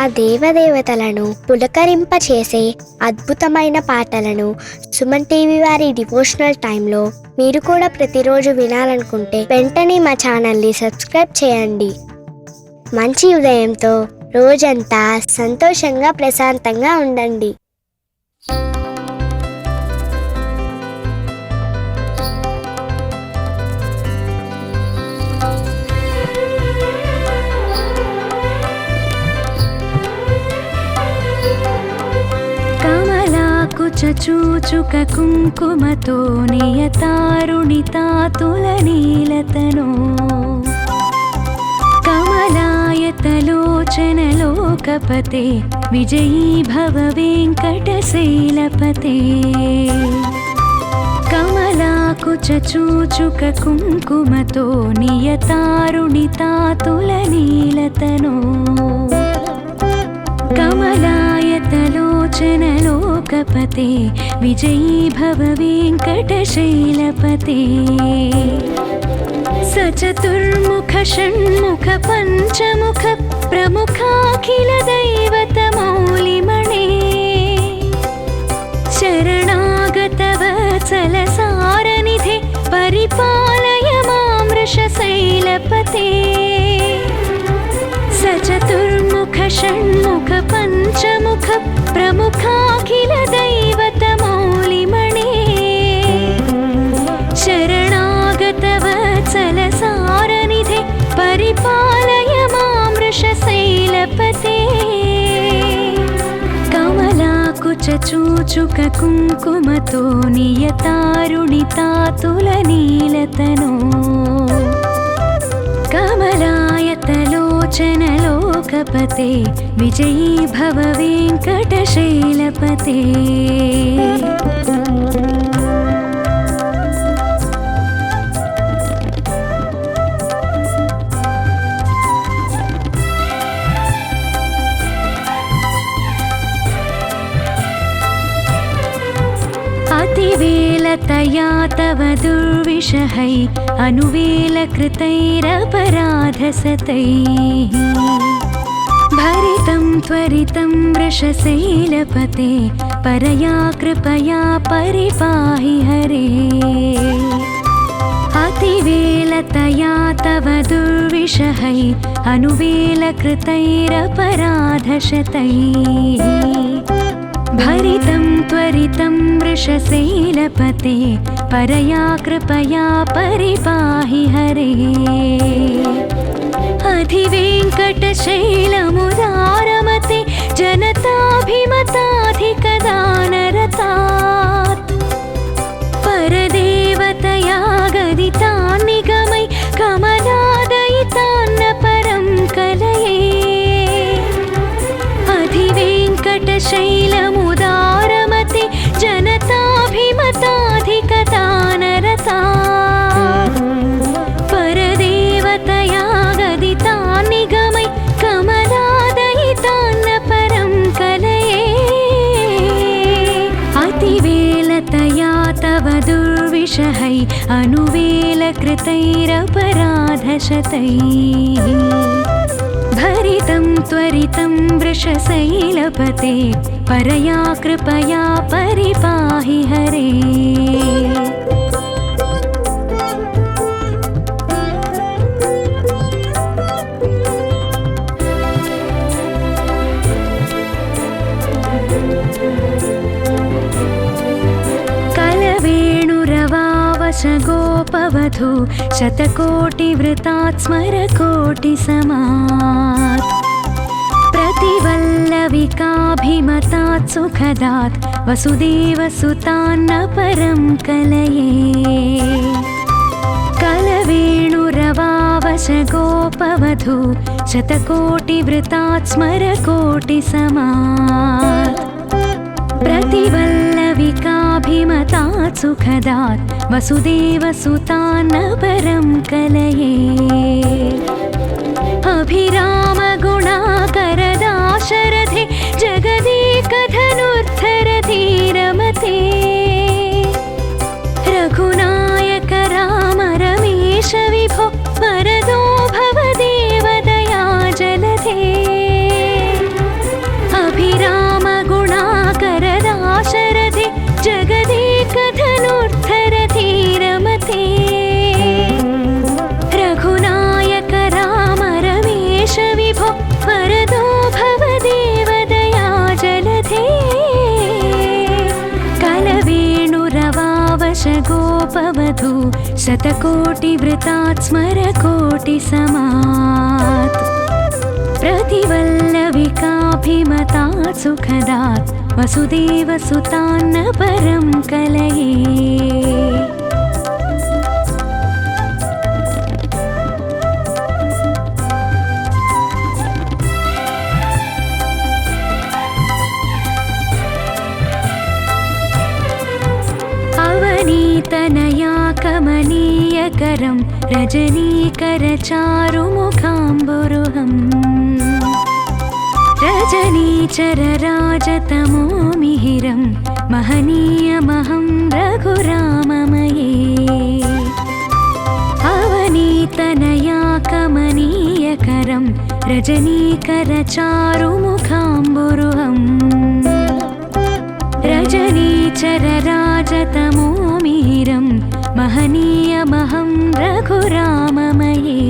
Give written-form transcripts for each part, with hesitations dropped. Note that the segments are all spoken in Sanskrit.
ఆ దేవదేవతలను పులకరింపచేసే అద్భుతమైన పాటలను సుమన్ టీవీ వారి డివోషనల్ టైంలో మీరు కూడా ప్రతిరోజు వినాలనుకుంటే వెంటనే మా ఛానల్ని సబ్స్క్రైబ్ చేయండి. మంచి ఉదయంతో రోజంతా సంతోషంగా ప్రశాంతంగా ఉండండి. చూచుక కుంకుమతో నియతారుణితాతులనీలతనో కమలాయతలోచనలోకపతే విజయీ భవ వెంకటశైలపతే. కమలాకుచ చూచుక కుంకుమతో నియతారుణితాతులనీలతనో కమలాయతలోచనలోకపతే విజయీ భవ వెంకటశైలపతే. సచతుర్ముఖ షణ్ముఖ పంచముఖ ప్రముఖాఖిల దైవత మౌలిమణే శరణాగత వత్సల సారనిధే పరిపాలయ మాం వృషశైలపతే. సచతుర్ముఖ షణ్ముఖ పంచముఖ ప్రముఖాఖిల దైవత మౌలిమణే శరణాగత వత్సల సారనిధే పరిపాలయ మాం వృషశైలపతే. కమలాకుచ చూచుక కుంకుమతో నియతారుణితాతులనీలతనో కమలాయతలోచనలోకపతే విజయీ భవ వెంకటశైలపతే. అతివేలతయా తవ దుర్విషహై అనువేలకృతైరపరాధసతైః భరితం త్వరితం వృషశైలపతే పరయా కృపయా పరిపాహి హరే. అతివేలతయా తవ దుర్విషహై అనువేలకృతైరపరాధశతైః భరితం త్వరితం వృషశైలపతే పరయా కృపయా పరిపాహి హరే. అధివేంకటశైలముదారమతే జనతాభిమతాధికదానరతాత్ పరదేవతయా గదితాన్నిగమై కమలాదయితాన్న పరం కలయే. అధివేంకటశైలముదారమతే జనతాభిమతాధికదానరతాత్ పరదేవతయా గదితాన్నిగమై కమలాదయితాన్న పరం కలయే. అతివేలతయా తవ దుర్విషహై అనువేలకృతైరపరాధశతైః భరితం త్వరితం వృషశైలపతే పరయా కృపయా పరిపాహి హరే. కలవేణురవావశ గోపవధూ శతకోటివృతాత్ స్మరకోటిసమాత్ प्रतिवल्लविकाभिमतात् सुखदात् वसुदेवसुतान्न परं कलये. कलवेणुरवावश गोपवधू शतकोटिवृतात् स्मरकोटिसमात् प्रतिवल्लविकाभिमतात् सुखदात् वसुदेवसुतान्न परं कलये. अभिरामगुणाकरदाशरथे जगदेकधनुर्धरधीरमते रघुनायक राम रमेश विभो वरदो भव देवदया जलधे. गोपवधू शतकोटिवृतात् स्मरकोटिसमात् प्रतिवल्लविकाभिमतात् सुखदात् वसुदेवसुतान्न परं कलये। अवनीतनया कमनीयकरं रजनीकरचारुमुखाम्बुरुहम् रजनीचरराजतमो मिहिरं महनीयमहं रघुराममये। अवनीतनया कमनीयकरं रजनीकरचारुमुखाम्बुरुहम् रजनीचरराजतमो मिहिरं महनीयमहं रघुराममये।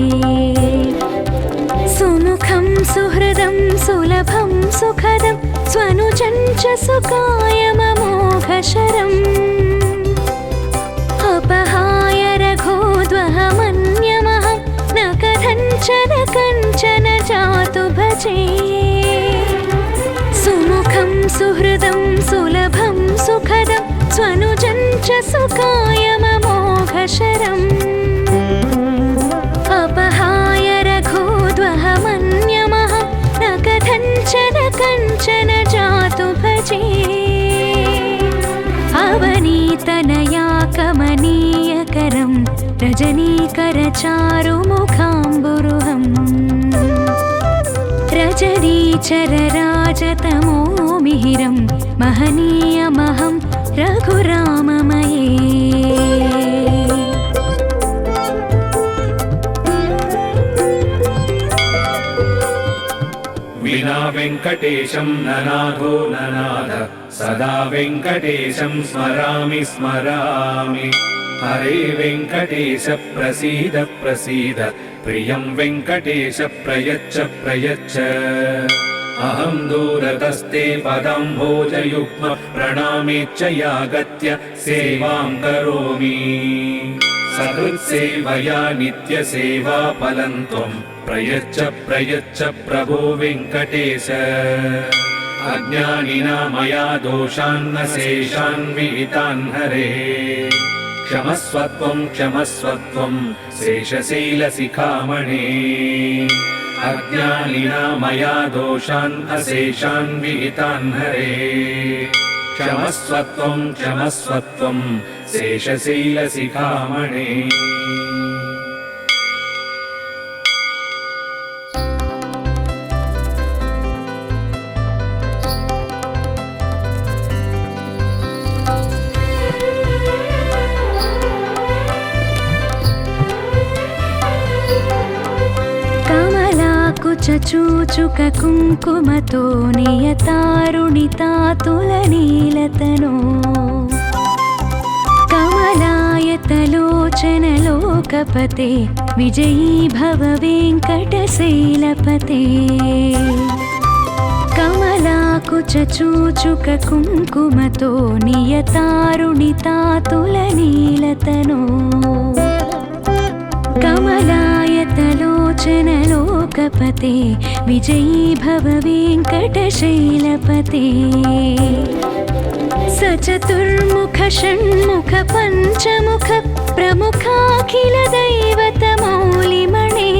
सुमुखं सुहृदं सुलभं सुखदं स्वनुजं च सुकायममोघशरम् अपहाय रघोद्वहमन्यमहं न कथञ्चन जातु भजे। सुमुखं सुहृदं सुलभं सुखदं स्वनुजं च सुकायममोघशरम् अपहाय रघोद्वहमन्यमहं न कथञ्चन जातु भजे। अवनीतनया कमनीयकरं रजनीकरचारुमुखाम्बुरुहम् रजनीचरराजतमो मिहिरं महनीयमहं रघुराममये। विना वेङ्कटेशं ननाथो ननाथ सदा वेङ्कटेशं स्मरामि स्मरामि। हरे वेङ्कटेश प्रसीद प्रसीद प्रियं वेङ्कटेश प्रयच्छ प्रयच्छ। अहं दूरतस्ते पदाम्भोजयुग्म प्रणामेच्च यागत्य सेवां करोमि। सकृत्सेवया नित्यसेवाफलं त्वं प्रयच्छ प्रयच्छ प्रभो वेङ्कटेश। अज्ञानिना मया दोषान्न शेषान् विहितान् हरे। क्षमस्वत्वं क्षमस्वत्वं शेषशैलशिखामणे। अज्ञानिना मया दोषान् अशेषान् विहितान् हरे। क्षमस्वत्वं क्षमस्वत्वं शेषशैलशिखामणे। चूचुक कुङ्कुमतो नियतारुणितातुलनीलतनो कमलायतलोचनलोकपते विजयी भव वेङ्कटशैलपते। कमलाकुचूचुक कुङ्कुमतो नियतारुणितातुलनीलतनो कमलायतलोचनलोकपते विजयी भव वेङ्कटशैलपते। सचतुर्मुख षण्मुख पञ्चमुख प्रमुखाखिल दैवतमौलिमणे।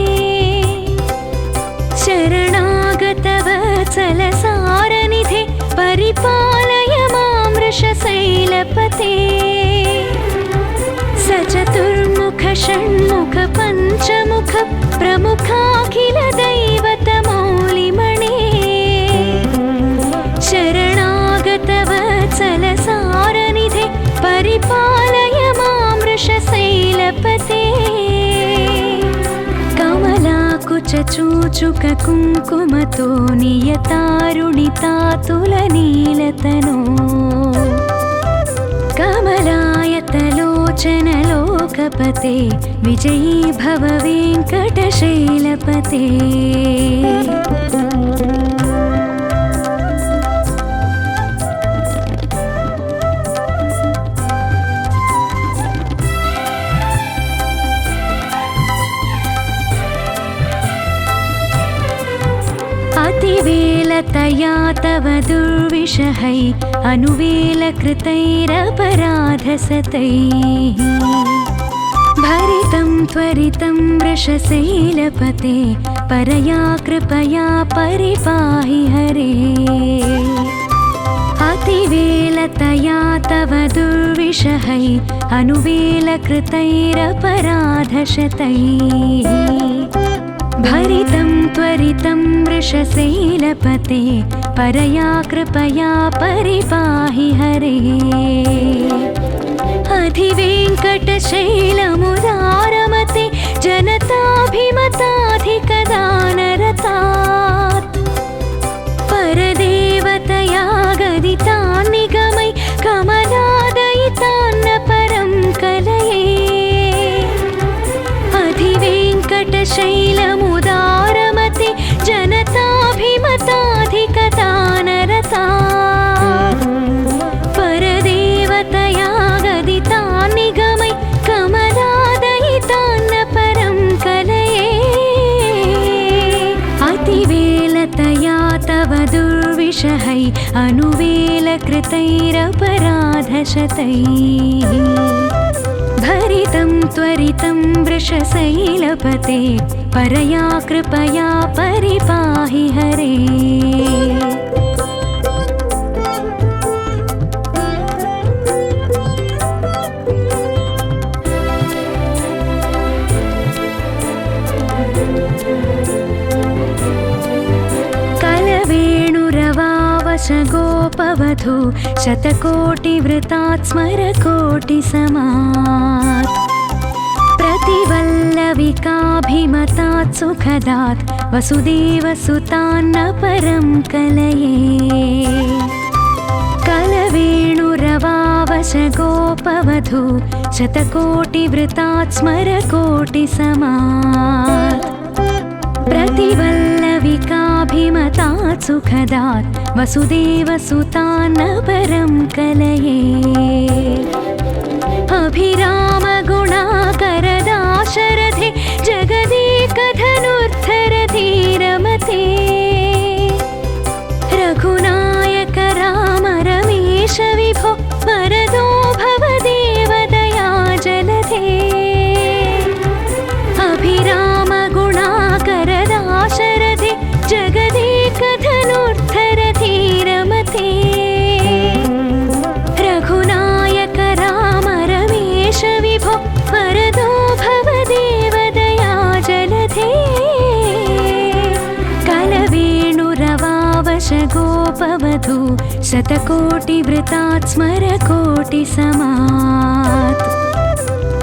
शरणागतवत्सलसारनिधे परिपालय मां वृषशैलपते। सचतुर्मुख षण्मुख पञ्चमुख प्रमुखाखिल दैवतमौलिमणे। शरणागतवत्सलसारनिधे परिपालय मां वृषशैलपते। कमलाकुचूचुक कुङ्कुमतो नियतारुणितातुलनीलतनो कमलायतलोचनलोकपते विजयी भव वेङ्कटशैलपते। अतिवेलतया तव दुर्विषहै अनुवेलकृतैरपराधसतैः भरितं त्वरितं वृषशैलपते परया कृपया परिपाहि हरे अतिवेलतया तव दुर्विषहै अनुवेलकृतैरपराधशतैः भरितं त्वरितं वृषशैलपते परया कृपया परिपाहि हरे अधिवेङ्कटशैलमुदारमते जनताभिमताधिकदानरतात् परदेवतया गदितान् निगमै कमलादयितान्न परं कलये अधिवेङ्कटशैलमुदारमते जनताभिमताधिकदानरतात् परदेवतया गदितान् निगमै कमलादयितान्न परं कलये अतिवेलतया तव दुर्विषहै अनुवेलकृतैरपराधशतैः भरितं त्वरितं वृषशैलपते परया कृपया परिपाहि हरे गोपवधू शतकोटिवृतात् स्मरकोटिसमात् प्रतिवल्लविकाभिमतात् सुखदात् वसुदेवसुतान्न परं कलये कलवेणुरवावशगोपवधू शतकोटिवृतात् स्मरकोटिसमात् प्रतिवल्लविकाभिमतात् सुखदात् वसुदेवसुतान्न परं कलये अभिरामगुणाकरदाशरथे जगदेकधनुर्धरधीरमते रघुनायक राम रमेश विभो वरदो भवदेवदया जलधे अभिरामगुणाकरदाशरथे जगदेकधनुर्धरधीरमते रघुनायक राम रमेश विभो वरदो भवदेवदया जलधे कलवेणुरवावशगोपवधू शतकोटिवृतात् स्मरकोटिसमात्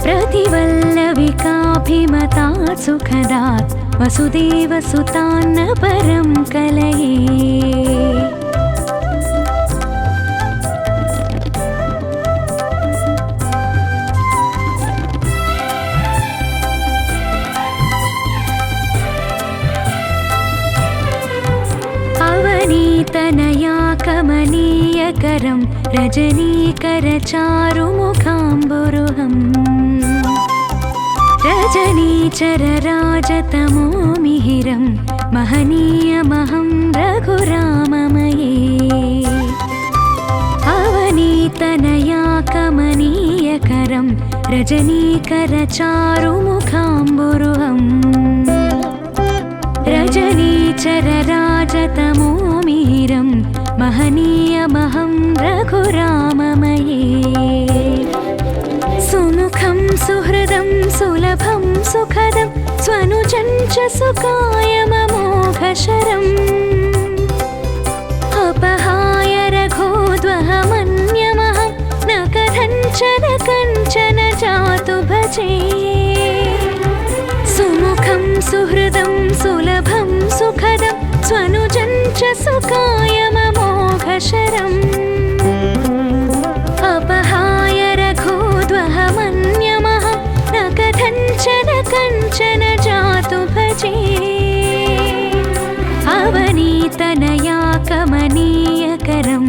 प्रतिवल्लविकाभिमतात् सुखदात् वसुदेवसुतान्न परं कलये अवनीतनया कमनीयकरं रजनीकरचारुमुखाम्बुरुहम् रजनीचरराजतमो मिहिरं महनीयमहं रघुराममये अवनीतनया कमनीयकरं रजनीकरचारुमुखाम्बुरुहम् रजनीचरराजतमो मिहिरं महनीयमहं रघुराममये सुमुखं सुहृदं सुलभं सुखदं स्वनुजं च सुकायममोघशरम् अपहाय रघोद्वहमन्यमहं न कथञ्चन कञ्चन जातु भजे सुमुखं सुहृदं सुलभं सुखदं स्वनुजं च सुकायममोघशरम् अपहाय रघोद्वहमन्यमहं न कथञ्चन कञ्चन जातु भजे अवनीतनया कमनीयकरं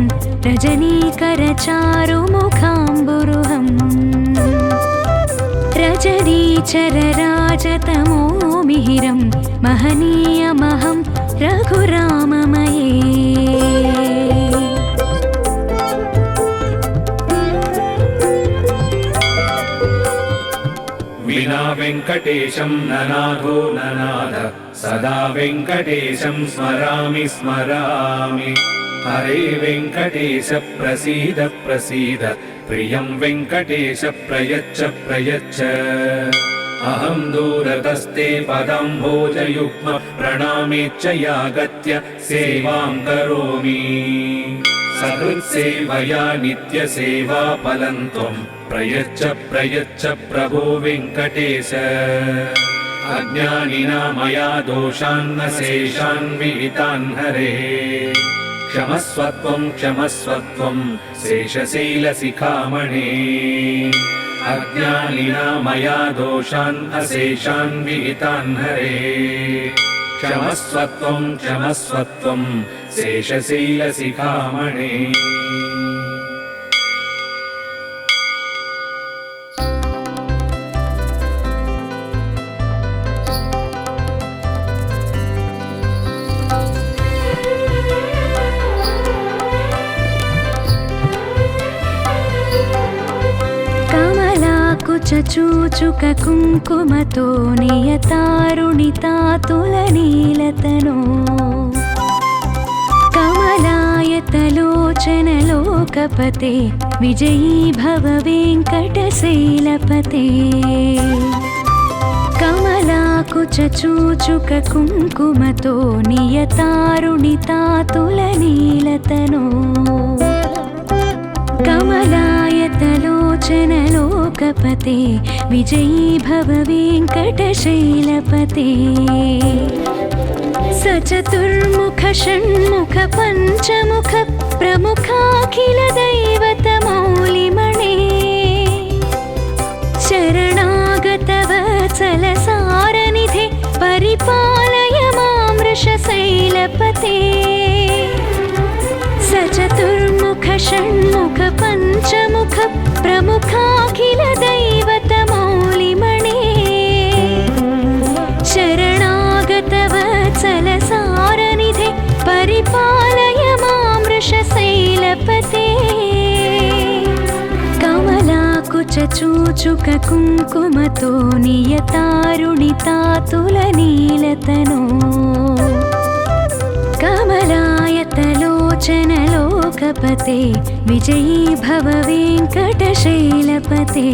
रजनीकरचारुमुखाम्बुरुहम् रजनीचरराजतमो मिहिरं महनीयमहं रघुराममये वेङ्कटेशं ननाथो ननाथ सदा वेङ्कटेशं स्मरामि स्मरामि हरे वेङ्कटेश प्रसीद प्रसीद प्रियं वेङ्कटेश प्रयच्छ प्रयच्छ अहं दूरतस्ते पदाम्भोजयुग्म प्रणामेच्छयागत्य सेवां करोमि सकृत्सेवया नित्यसेवा फलं त्वं प्रयच्छ प्रयच्छ प्रभो वेङ्कटेश अज्ञानिना मया दोषान् शेषान् विहितान् हरे क्षमस्वत्वं क्षमस्वत्वं शेषशैलशिखामणे अज्ञानिना मया दोषान् अशेषान् विहितान् हरे क्षमस्वत्वं क्षमस्वत्वं शेषशैलशिखामणे चूचुक कुङ्कुमतो नियतारुणितातुलनीलतनो कमलायतलोचनलोकपते विजयी भव वेङ्कटशैलपते कमलाकुचूचुक कुङ्कुमतो नियतारुणितातुलनीलतनो कमलायतलोचनलोकपते विजयी भव वेङ्कटशैलपते सचतुर्मुख षण्मुख पञ्चमुख प्रमुखाखिल दैवतमौलिमणे शरणागतवत्सल सारनिधे परिपालय मां वृषशैलपते सचतुर्मुख षण्मुख पञ्चमुख प्रमुखाखिल दैवतमौलिमणे शरणागतवत्सल सारनिधे परिपालय मां वृषशैलपते कमलाकुचूचुक कुङ्कुमतो नियतारुणितातुलनीलतनो कमलायतलोचनलोकपते विजयी भव वेङ्कटशैलपते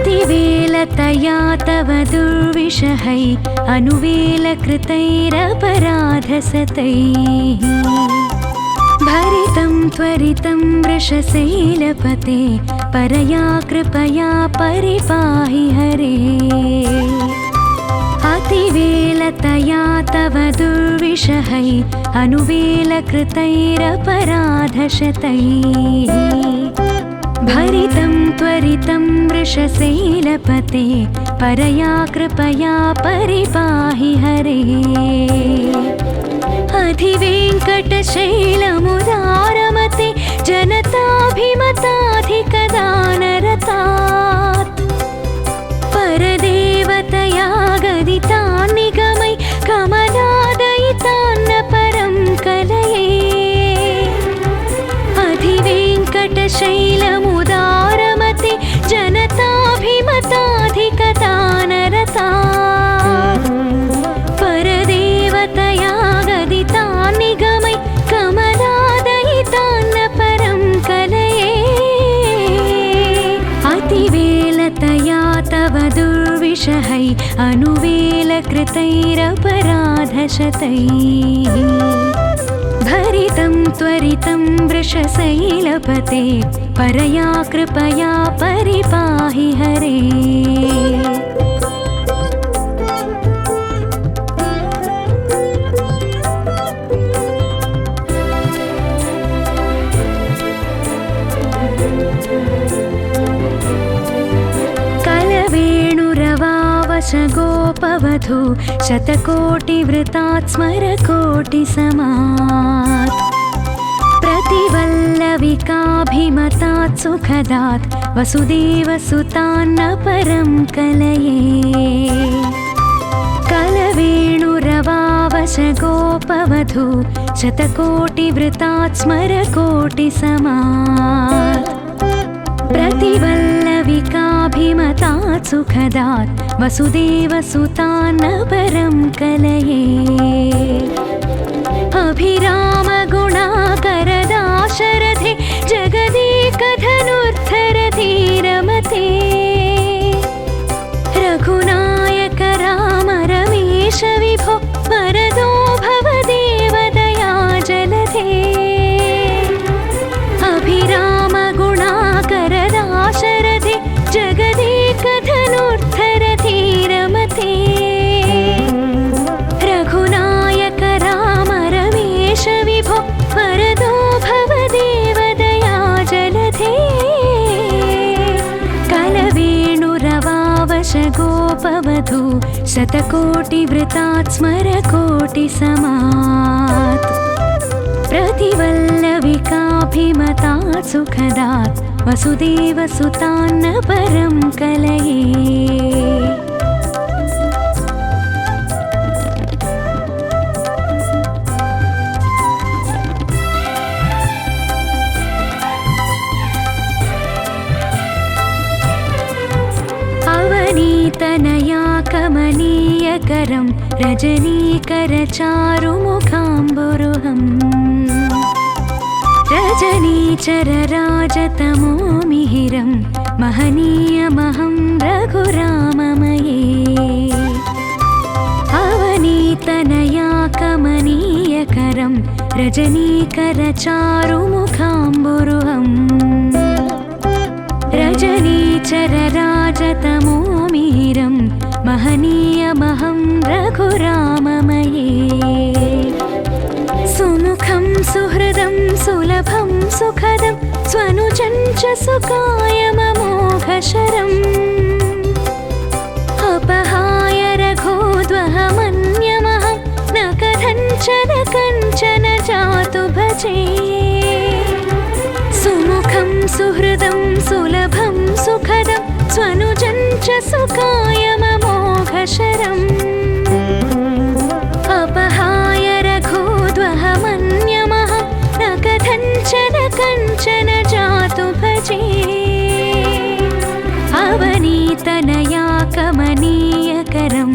अतिवेलतया तव दुर्विषहै अनुवेलकृतैरपराधसतैः भरितं त्वरितं वृषशैलपते परया कृपया परिपाहि हरे अतिवेलतया तव दुर्विषहै अनुवेलकृतैरपराधशतैः भरितं त्वरितं वृषशैलपते परया कृपया परिपाहि हरे अधिवेङ्कटशैलमुदारमते जनताभिमताधिकदानरतात् परदेवतया गदितान् निगमै कमलादयितान्न परं कलये अधिवेङ्कटशैलमुदारमते जनताभिमताधिकदानरतात् परदेवतया गदितान् निगमै कमलादयितान्न परं कलये अतिवेलतया तव दुर्विषहै अनुवेलकृतैरपराधशतैः भरितं त्वरितं वृषशैलपते परया कृपया परिपाहि हरे गोपवधू शतकोटिवृतात् स्मरकोटिसमात् प्रतिवल्लविकाभिमतात् सुखदात् वसुदेवसुतान्न परं कलये कलवेणुरवावशगोपवधू शतकोटिवृतात् स्मरकोटिसमात् प्रतिवल्लविकाभिमतात् सुखदात् वसुदेवसुतान्न परं कलये अभिरामगुणाकरदाशरथे जगदेकधनुर्धरधीरमते रघुनायक राम रमेश विभो वरदो भव देवदया जलधे अभिरामगुणाकरदाशरथे जगदेकधनुर्धरधीरमते रघुनायक राम रमेश विभो वरदो भव देवदया जलधे कलवेणुरवावशगोपवधू शतकोटिवृतात् स्मरकोटिसमात् प्रतिवल्लविकाभिमतात् सुखदात् वसुदेवसुतान्न परं कलये अवनीतनया कमनीयकरं रजनीकरचारुमुखाम्बुरुहम् रजनीचरराजतमो मिहिरं महनीयमहं रघुराममये अवनीतनया कमनीयकरं रजनीकरचारुमुखाम्बुरुहम् रजनीचरराजतमो मिहिरं महनीयमहं रघुराममये सुमुखं सुहृदं सुलभं सुखदं स्वनुजं च सुकायममोघशरम् अपहाय रघोद्वहमन्यमहं न कथञ्चन जातु भजे सुमुखं सुहृदं सुलभं सुखदं स्वनुजं च सुकायममोघशरम् अपहाय रघोद्वहमन्यमहं न कथञ्चन जातु भजे अवनीतनया कमनीयकरं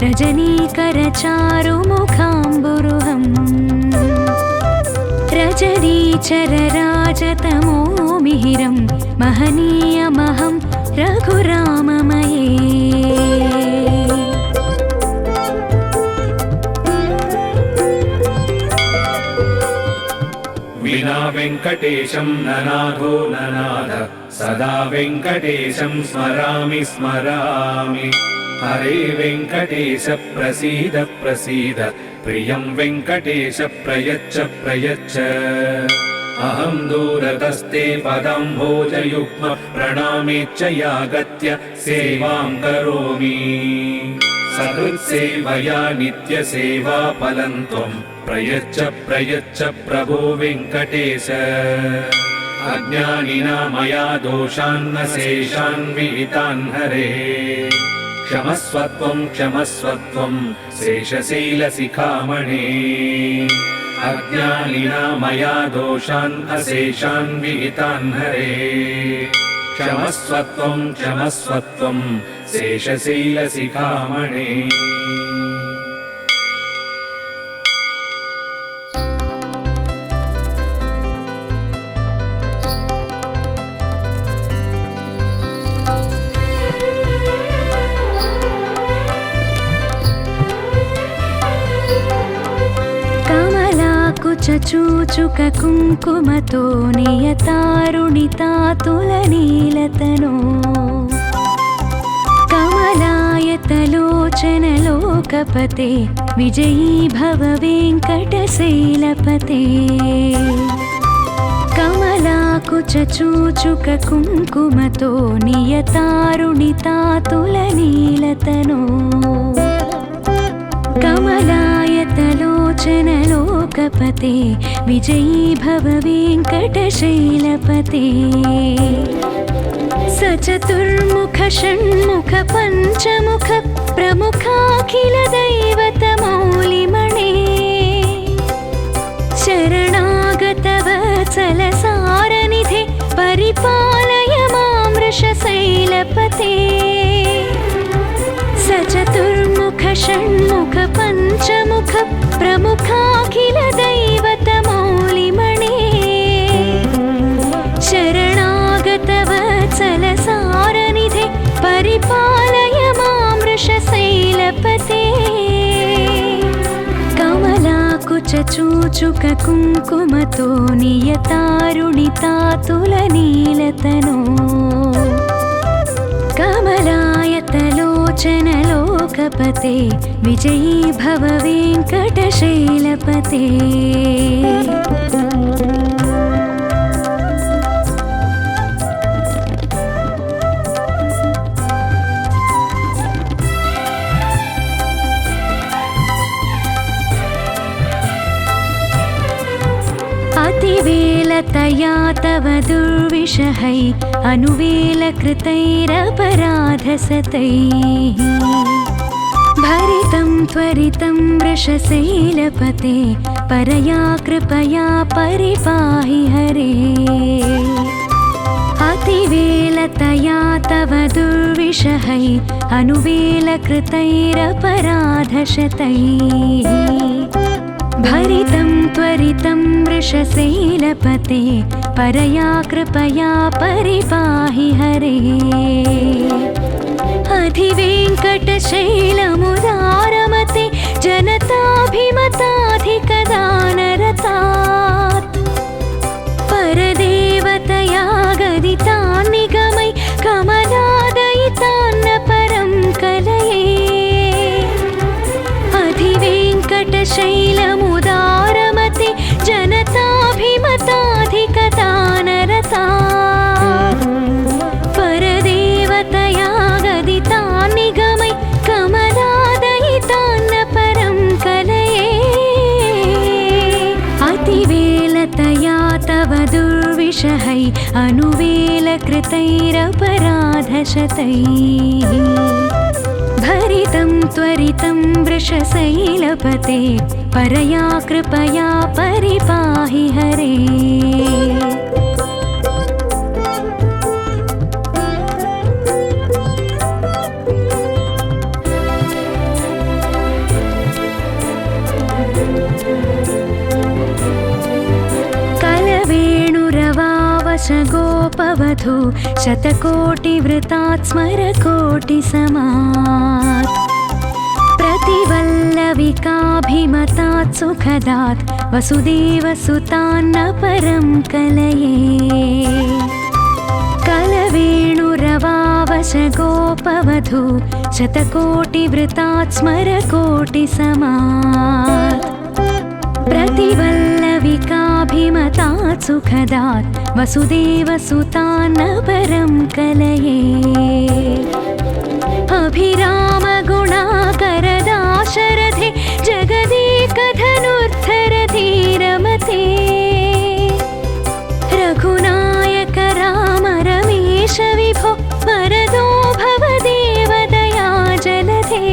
रजनीकरचारुमुखाम्बुरुहम् रजनीचरराजतमो मिहिरं महनीयमहं रघुराममये विना वेङ्कटेशं ननाथो ननाथ सदा वेङ्कटेशं स्मरामि स्मरामि हरे वेङ्कटेश प्रसीद प्रसीद प्रियं वेङ्कटेश प्रयच्छ प्रयच्छ अहं दूरतस्ते पदाम्भोजयुग्म प्रणामेच्च यागत्य सेवां करोमि सकृत्सेवया नित्यसेवाफलं त्वं प्रयच्छ प्रयच्छ प्रभो वेङ्कटेश अज्ञानिना मया दोषान्न शेषान् विहितान् हरे क्षमस्वत्वं क्षमस्वत्वं शेषशैलशिखामणे अज्ञानिना मया दोषान् अशेषान् विहितान् हरे क्षमस्वत्वं क्षमस्वत्वं शेषशैलशिखामणे चूचुक कुङ्कुमतो नियतारुणितातुलनीलतनो कमलायतलोचनलोकपते विजयी भव वेङ्कटशैलपते कमलाकुचूचुक कुङ्कुमतो नियतारुणितातुलनीलतनो कमलायतलोचनलोकपते लोकपते विजयी भव वेङ्कटशैलपते सचतुर्मुख षण्मुख पञ्चमुख प्रमुखाखिल दैवतमौलिमणे शरणागत वत्सल सारनिधे परिपालय मां वृषशैलपते सचतुर्मुख षण्मुख पञ्चमुख प्रमुखाखिल दैवतमौलिमणे शरणागत वत्सल सारनिधे परिपालय मां वृषशैलपते कमलाकुचूचुक कुङ्कुमतो नियतारुणितातुलनीलतनो कमलायतलोचन लोकपते विजयी भव वेङ्कटशैलपते अतिवेलतया तव दुर्विषहै अनुवेलकृतैरपराधसतैः भरितं त्वरितं वृषशैलपते परया कृपया परिपाहि हरे अतिवेलतया तव दुर्विषहै अनुवेलकृतैरपराधशतैः भरितं त्वरितं वृषशैलपते परया कृपया परिपाहि हरे अधिवेङ्कटशैलमुदारमते जनताभिमताधिकदानरतात् परदेवतया गदितान् निगमै कमलादयितान्न परं कलये अधिवेङ्कटशैलमुदारमते जनताभिमताधिकदानरतात् परदेवतया गदितान् निगमै कमलादयितान्न परं कलये अतिवेलतया तव दुर्विषहै अनुवेलकृतैरपराधशतैः भरितं त्वरितं वृषशैलपते परया कृपया परिपाहि हरे कलवेणुरवावश गोपवधू शतकोटिवृतात् स्मरकोटिसमात् प्रतिवल्लविकाभिमतात् सुखदात् वसुदेवसुतान्न परं कलये कलवेणुरवावश गोपवधू शतकोटिवृतात् स्मरकोटिसमात् प्रतिवल्लविकाभिमतात् सुखदात् वसुदेवसुतान्न परं कलये अभिरामगुणाकरदाशरथे जगदेकधनुर्धरधीरमते रघुनायक राम रमेश विभो वरदो भव देवदया जलधे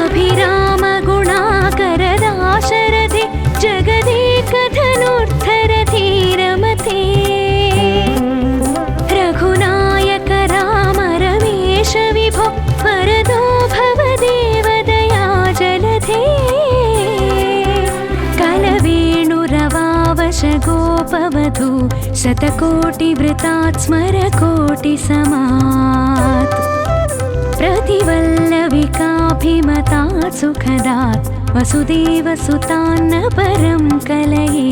अभिरामगुणाकरदाशरथे जगदेकधनुर्धरधीरमते रघुनायक राम रमेश विभो वरदो भव देवदया जलधे कलवेणुरवावश गोपवधू शतकोटिवृतात् स्मरकोटिसमात् प्रतिवल्लविकाभिमतात् सुखदात् वसुदेवसुतान्न परं कलये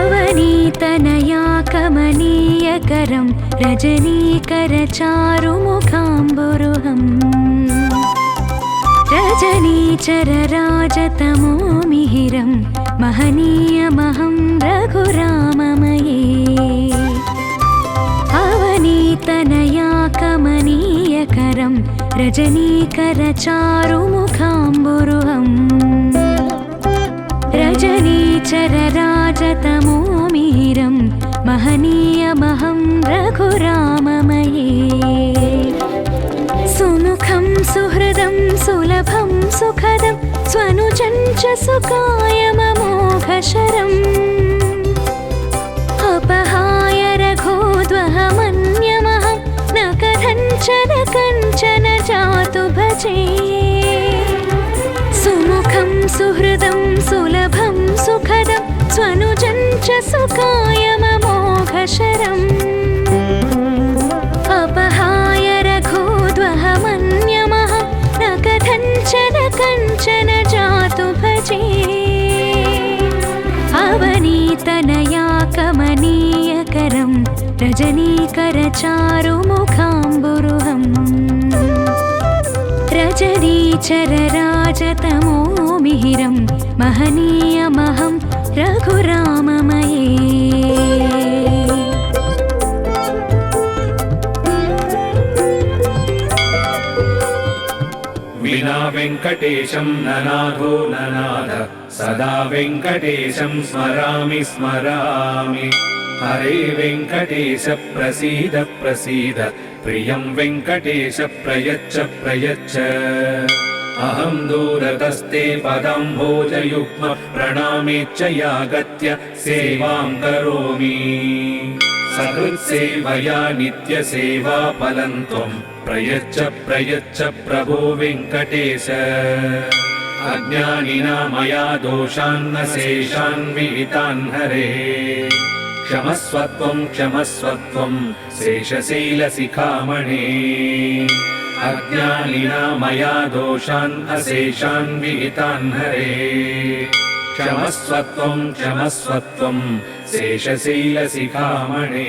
अवनीतनया कमनीयकरं रजनीकरचारुमुखाम्बुरुहम् रजनीचरराजतमो मिहिरं महनीयमहं रघुराममये अवनीतनया कमनीयकरं रजनीकरचारुमुखाम्बुरुहम् रजनीचरराजतमो मिहिरं महनीयमहं रघुराममये सुमुखं सुहृदं सुलभं सुखदं स्वनुजं च सुकायममोघशरम् अपहाय रघोद्वहमन्यमहं न कथञ्चन जातु भजे सुमुखं सुहृदं सुलभं सुखदं स्वनुजं च सुकायममोघशरम् अपहाय रघोद्वहमन्यमहं न कथञ्चन जातु भजे अवनीतनया कमनीयकरं रजनीकरचारुमुखाम्बुरुहम् रजनीचरराजतमो मिहिरं महनीयमहं रघुराममये विना वेङ्कटेशं ननाथो ननाथ सदा वेङ्कटेशं स्मरामि स्मरामि हरे वेङ्कटेश प्रसीद प्रसीद प्रियं वेङ्कटेश प्रयच्छ प्रयच्छ अहं दूरतस्ते पदाम्भोजयुग्म प्रणामेच्च यागत्य सेवां करोमि सकृत्सेवया नित्यसेवा फलं त्वं प्रयच्छ प्रयच्छ प्रभो वेङ्कटेश अज्ञानिना मया दोषान्न शेषान् विहितान् हरे क्षमस्वत्वं क्षमस्वत्वं शेषशैलशिखामणे अज्ञानिना मया दोषान् अशेषान् विहितान् हरे क्षमस्वत्वं क्षमस्वत्वं शेषशैलशिखामणे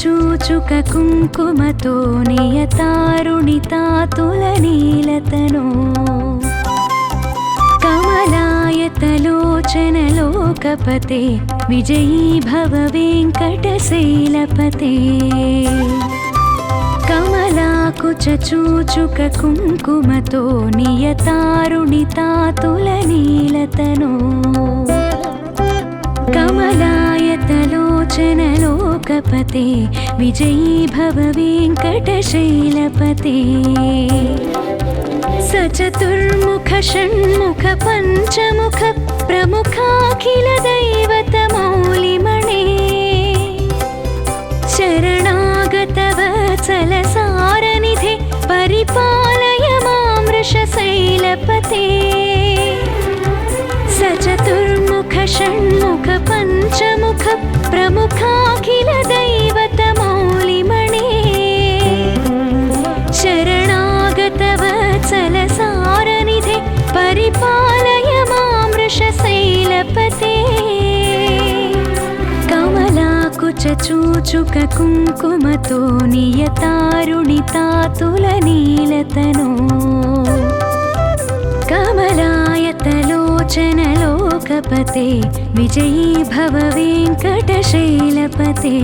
चूचुक कुङ्कुमतो नियतारुणितातुलनीलतनो कमलायतलोचनलोकपते विजयी भव वेङ्कटशैलपते कमलाकुचूचुक कुङ्कुमतो नियतारुणितातुलनीलतनो कमलायतलोचनलोकपते विजयी भव वेङ्कटशैलपते सचतुर्मुख षण्मुख पञ्चमुख प्रमुखाखिल दैवतमौलिमणे शरणागतवत्सलसारनिधे परिपालय मां वृषशैलपते सचतुर्मुख षण्मुख पञ्चमुख प्रमुखाखिल दैवतमौलिमणे शरणागतवत्सलसारनिधे परिपालय मां वृषशैलपते कमलाकुचूचुक कुङ्कुमतो नियतारुणितातुलनीलतनो कमलायतलोचनलोकपते विजयी भव वेङ्कटशैलपते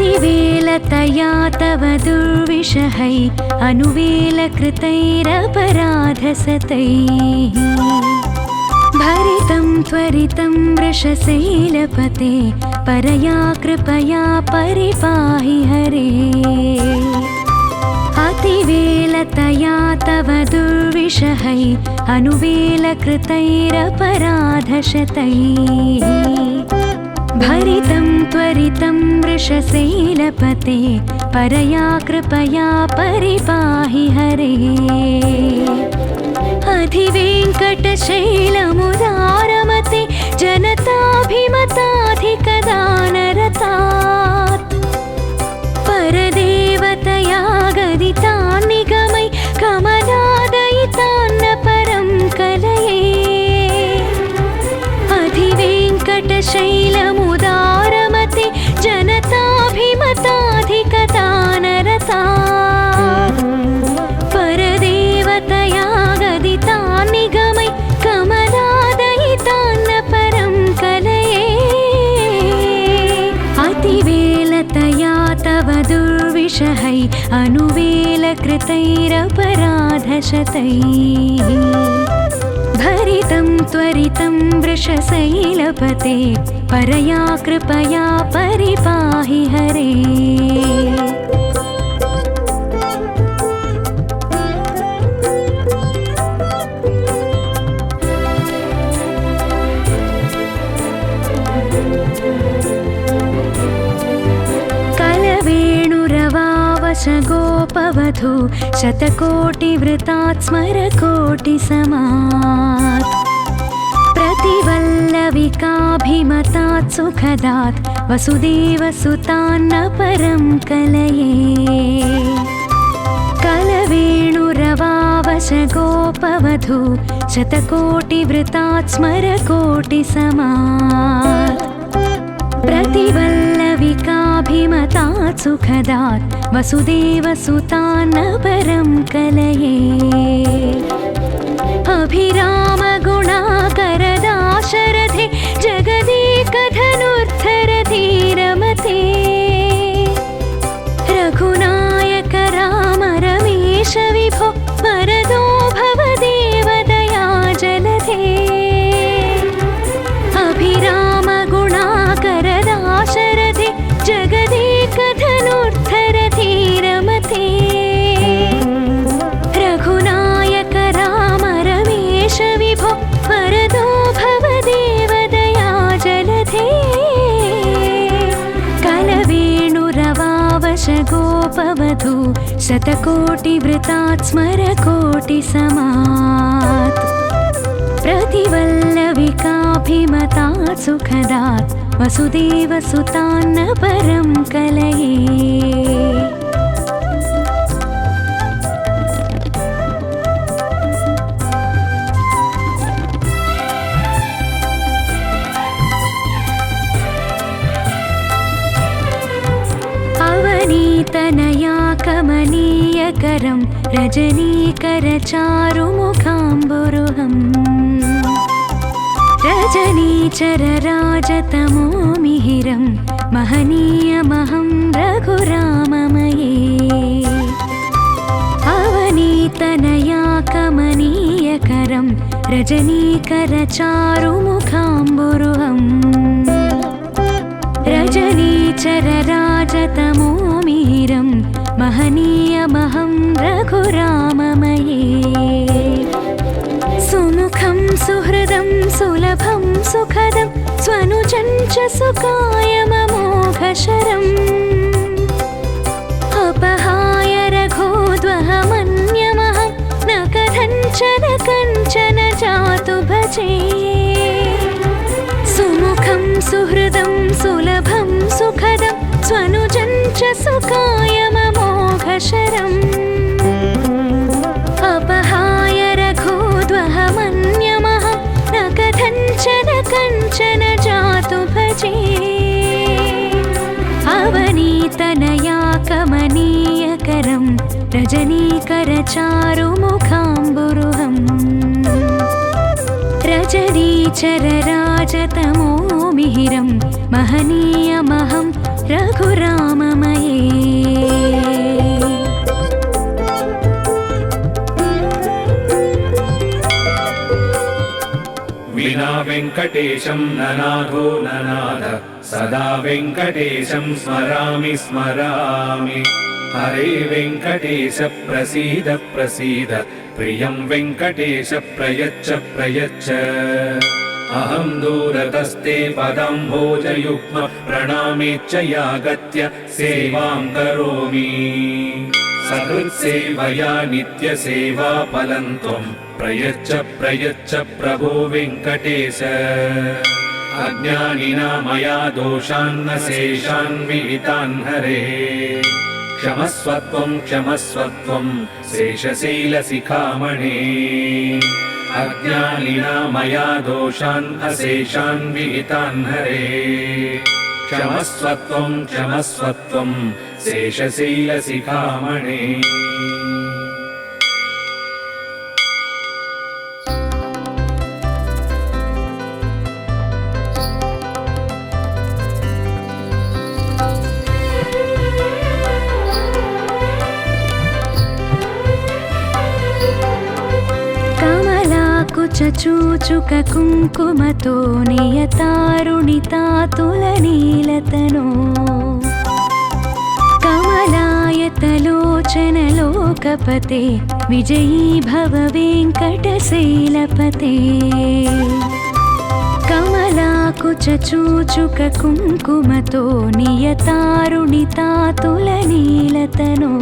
अतिवेलतया तव दुर्विषहै अनुवेलकृतैरपराधसतैः भरितं त्वरितं वृषशैलपते परया कृपया परिपाहि हरे अतिवेलतया तव दुर्विषहै अनुवेलकृतैरपराधशतैः भरितं त्वरितं वृषशैलपते परया कृपया परिपाहि हरे अधिवेङ्कटशैलमुदारमते जनताभिमताधिकदानरतात् परदेवतया गदितान् निगमै कमलादयितान्न परं कलये अधिवेङ्कटशैलमुदारमते जनताभिमताधिकदानरतात् परदेवतया गदितान् निगमै कमलादयितान्न परं कलये अतिवेलतया तव दुर्विषहै अनुवेलकृतैरपराधशतैः भरितं त्वरितं वृषशैलपते परया कृपया परिपाहि हरे गोपवधू शतकोटिवृतात् स्मरकोटिसमात् प्रतिवल्लविकाभिमतात् सुखदात् वसुदेवसुतान्न परं कलये कलवेणुरवावशगोपवधू शतकोटिवृतात् स्मरकोटिसमात् प्रतिवल्लविकाभिमतात् सुखदात् वसुदेवसुतान्न परं कलये अभिरामगुणाकरदाशरथे जगदेकधनुर्धरधीरमते रघुनायक राम रमेश विभो वरदो भवदेवदया जलधे अभिरामगुणाकरदाशरथे जगदेकधनुर्धरधीरमते रघुनायक राम रमेश विभो वरदो भवदेवदया जलधे कलवेणुरवावशगोपवधू शतकोटिवृतात् स्मरकोटिसमात् प्रतिवल्लविकाभिमतात् सुखदात् वसुदेवसुतान्न परं कलये अवनीतनया कमनीयकरं रजनीकरचारुमुखाम्बुरुहम् रजनीचरराजतमो मिहिरं महनीयमहं रघुराममये अवनीतनया कमनीयकरं रजनीकरचारुमुखाम्बुरुहम् रजनीचरराजतमो मिहिरं महनीयमहं रघुराममये सुमुखं सुहृदं सुलभं सुखदं स्वनुजं च सुकायममोघशरम् अपहाय रघोद्वहमन्यमहं न कथञ्चन कञ्चन जातु भजे सुमुखं सुहृदं सुलभं सुखदं स्वनुजं च सुकायममोघशरम् अपहाय रघोद्वहमन्यमहं न कथञ्चन कञ्चन जातु भजे अवनीतनया कमनीयकरं रजनीकरचारुमुखाम्बुरुहम् रजनीचरराजतमो मिहिरं महनीयमहं रघुराममये विना वेङ्कटेशं ननाथो ननाथ सदा वेङ्कटेशं स्मरामि स्मरामि हरे वेङ्कटेश प्रसीद प्रसीद प्रियं वेङ्कटेश प्रयच्छ प्रयच्छ अहं दूरतस्ते पदम्भोजयुग्म प्रणामेच्छयागत्य सेवां करोमि सकृत्सेवया नित्यसेवा फलं त्वं प्रयच्छ प्रयच्छ प्रभो वेङ्कटेश अज्ञानिना मया दोषान्न शेषान् विहितान् हरे क्षमस्वत्वं क्षमस्वत्वं शेषशैलशिखामणे अज्ञानिना मया दोषान् अशेषान् विहितान् हरे क्षमस्वत्वं क्षमस्वत्वं शेषशैलशिखामणे చూచుక కుంకుమతో నియతారుణితాతులనీలతనో కమలాయతలోచనలోకపతే విజయీ భవ వెంకటశైలపతే కమలాకుచ చూచుక కుంకుమతో నియతారుణితాతులనీలతనో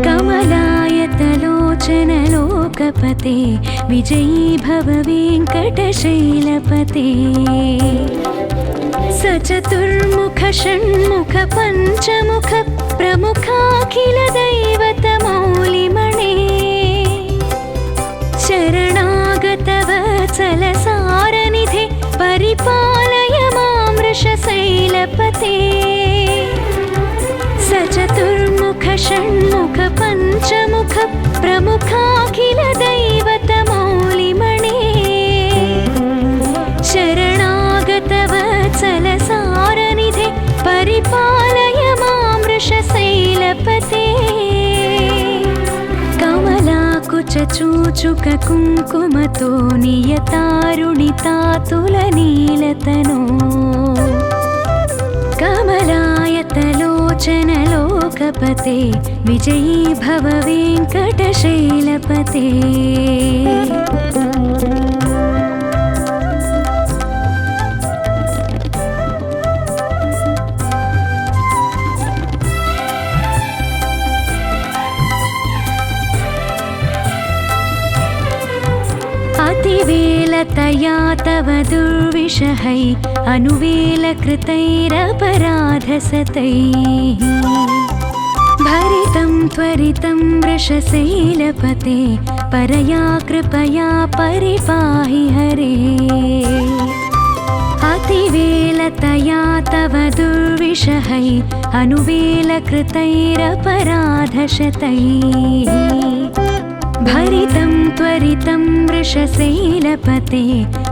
कमलायतलोचनलोकपते विजयी भव वेङ्कटशैलपते सचतुर्मुख षण्मुख पञ्चमुख प्रमुखाखिल दैवतमौलिमणे शरणागतवत्सलसारनिधे परिपालय मां वृषशैलपते सचतुर्मुख षण्मुख पञ्चमुख प्रमुखाखिल दैवतमौलिमणे शरणागतवत्सलसारनिधे परिपालय मां वृषशैलपते कमलाकुच चूचुक कुङ्कुमतो नियतारुणितातुलनीलतनो कमलायतलोचनलोकपते विजयी भव वेङ्कटशैलपते अतिवेलतया तव दुर्विषहै अनुवेलकृतैरपराधसतैः भरितं त्वरितं वृषशैलपते परया कृपया परिपाहि हरे अतिवेलतया तव दुर्विषहै अनुवेलकृतैरपराधशतैः भरितं त्वरितं वृषशैलपते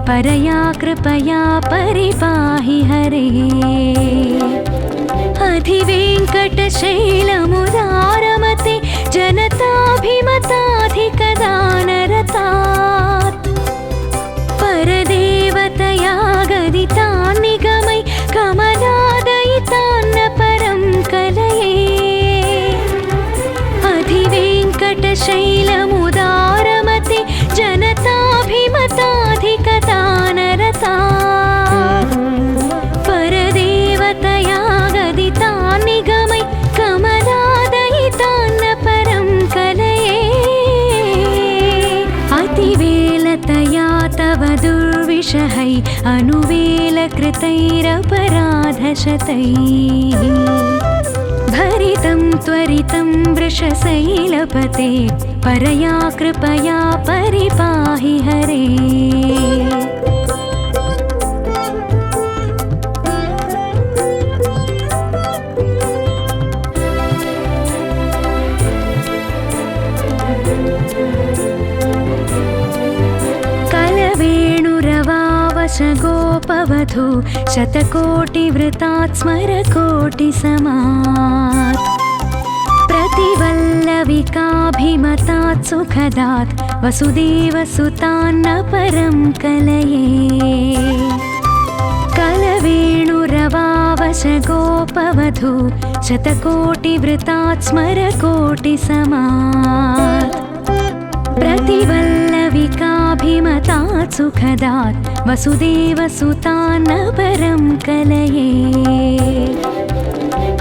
परया कृपया परिपाहि हरे अधिवेङ्कटशैलमुदारमते जनताभिमताधिकदानरतात् परदेवतया गदितान् निगमै कमलादयितान्न परं कलये अधिवेङ्कटशैलमुदारमते जनताभिमताधिकदानरतात् परदेवतया गदितान् निगमै कमलादयितान्न परं कलये अतिवेलतया तव दुर्विषहै अनुवेलकृतैरपराधशतैः भरितं त्वरितं वृषशैलपते परया कृपया परिपाहि हरे कलवेणुरवावशगोपवधू शतकोटिवृतात् स्मरकोटिसमात् प्रतिवल्लविकाभिमतात् सुखदात् वसुदेवसुतान्न परं कलये कलवेणुरवावशगोपवधू शतकोटिवृतात् स्मरकोटिसमात् प्रतिवल्लविका पुलकाभिमतात् सुखदात् वसुदेवसुतान्न परं कलये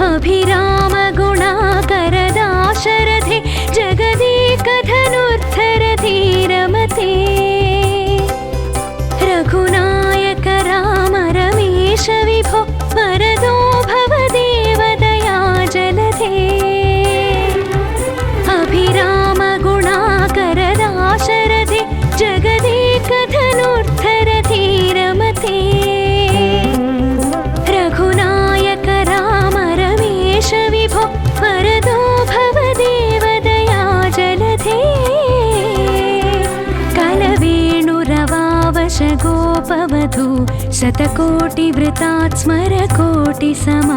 अभिरामगुणाकरदाशरथे जगदेकधनुर्धरधीरमते रघुनायक राम रमेश विभो वरदो भव देवदया जलधे अभिरामगुणाकरदाशरथे जगदेकधनुर्धरधीरमते रघुनायक राम रमेश विभो वरदो भव देवदया जलधे कलवेणुरवावश गोपवधू शतकोटिवृतात् स्मरकोटिसमात्